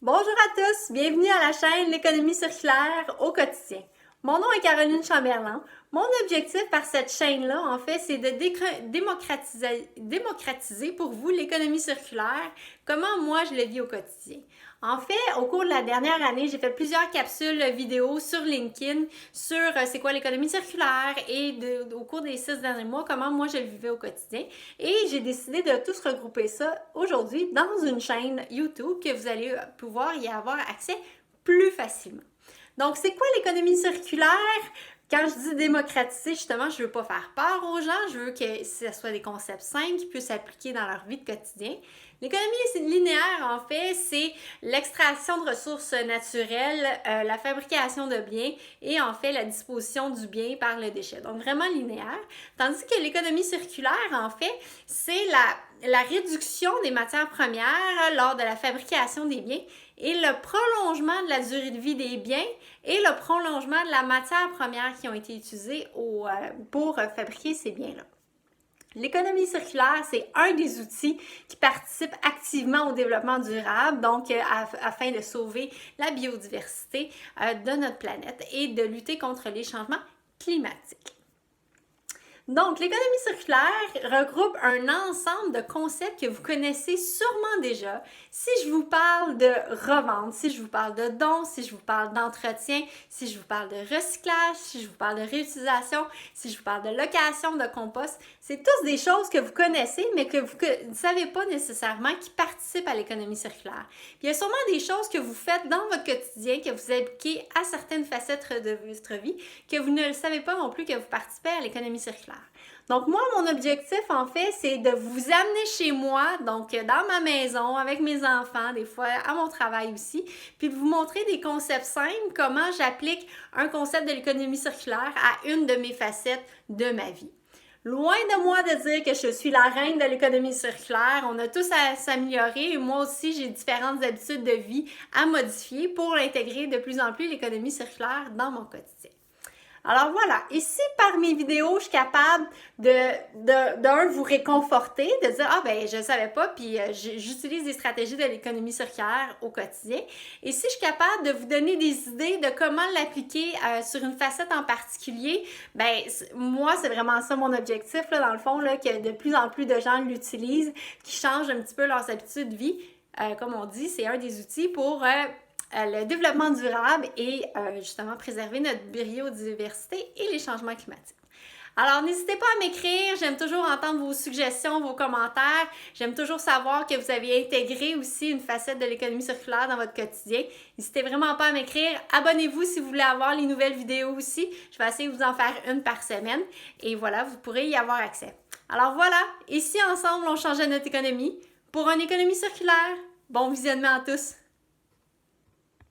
Bonjour à tous, bienvenue à la chaîne L'économie circulaire au quotidien. Mon nom est Caroline Chamberlain. Mon objectif par cette chaîne-là, en fait, c'est de démocratiser pour vous l'économie circulaire, comment moi je le vis au quotidien. En fait, au cours de la dernière année, j'ai fait plusieurs capsules vidéo sur LinkedIn sur c'est quoi l'économie circulaire et au cours des 6 derniers mois, comment moi je le vivais au quotidien. Et j'ai décidé de tous regrouper ça aujourd'hui dans une chaîne YouTube que vous allez pouvoir y avoir accès plus facilement. Donc, c'est quoi l'économie circulaire? Quand je dis démocratiser, justement, je ne veux pas faire peur aux gens, je veux que ce soit des concepts simples qui puissent s'appliquer dans leur vie de quotidien. L'économie linéaire, en fait, c'est l'extraction de ressources naturelles, la fabrication de biens et en fait la disposition du bien par le déchet. Donc vraiment linéaire. Tandis que l'économie circulaire, en fait, c'est la réduction des matières premières lors de la fabrication des biens et le prolongement de la durée de vie des biens et le prolongement de la matière première qui ont été utilisées pour fabriquer ces biens-là. L'économie circulaire, c'est un des outils qui participe activement au développement durable, donc afin de sauver la biodiversité de notre planète et de lutter contre les changements climatiques. Donc, l'économie circulaire regroupe un ensemble de concepts que vous connaissez sûrement déjà. Si je vous parle de revente, si je vous parle de dons, si je vous parle d'entretien, si je vous parle de recyclage, si je vous parle de réutilisation, si je vous parle de location, de compost, c'est tous des choses que vous connaissez, mais que vous ne savez pas nécessairement qui participent à l'économie circulaire. Puis il y a sûrement des choses que vous faites dans votre quotidien, que vous appliquez à certaines facettes de votre vie, que vous ne le savez pas non plus que vous participez à l'économie circulaire. Donc moi, mon objectif, en fait, c'est de vous amener chez moi, donc dans ma maison, avec mes enfants, des fois à mon travail aussi, puis de vous montrer des concepts simples, comment j'applique un concept de l'économie circulaire à une de mes facettes de ma vie. Loin de moi de dire que je suis la reine de l'économie circulaire, on a tous à s'améliorer et moi aussi j'ai différentes habitudes de vie à modifier pour intégrer de plus en plus l'économie circulaire dans mon quotidien. Alors voilà, ici par mes vidéos, je suis capable d'un vous réconforter, de dire ah ben je savais pas, puis j'utilise des stratégies de l'économie circulaire au quotidien. Et si je suis capable de vous donner des idées de comment l'appliquer sur une facette en particulier, ben moi c'est vraiment ça mon objectif là, dans le fond là, que de plus en plus de gens l'utilisent, qui changent un petit peu leurs habitudes de vie. Comme on dit, c'est un des outils pour le développement durable et justement préserver notre biodiversité et les changements climatiques. Alors, n'hésitez pas à m'écrire, j'aime toujours entendre vos suggestions, vos commentaires, j'aime toujours savoir que vous avez intégré aussi une facette de l'économie circulaire dans votre quotidien. N'hésitez vraiment pas à m'écrire, abonnez-vous si vous voulez avoir les nouvelles vidéos aussi, je vais essayer de vous en faire une par semaine et voilà, vous pourrez y avoir accès. Alors voilà, ici ensemble, on change notre économie pour une économie circulaire. Bon visionnement à tous!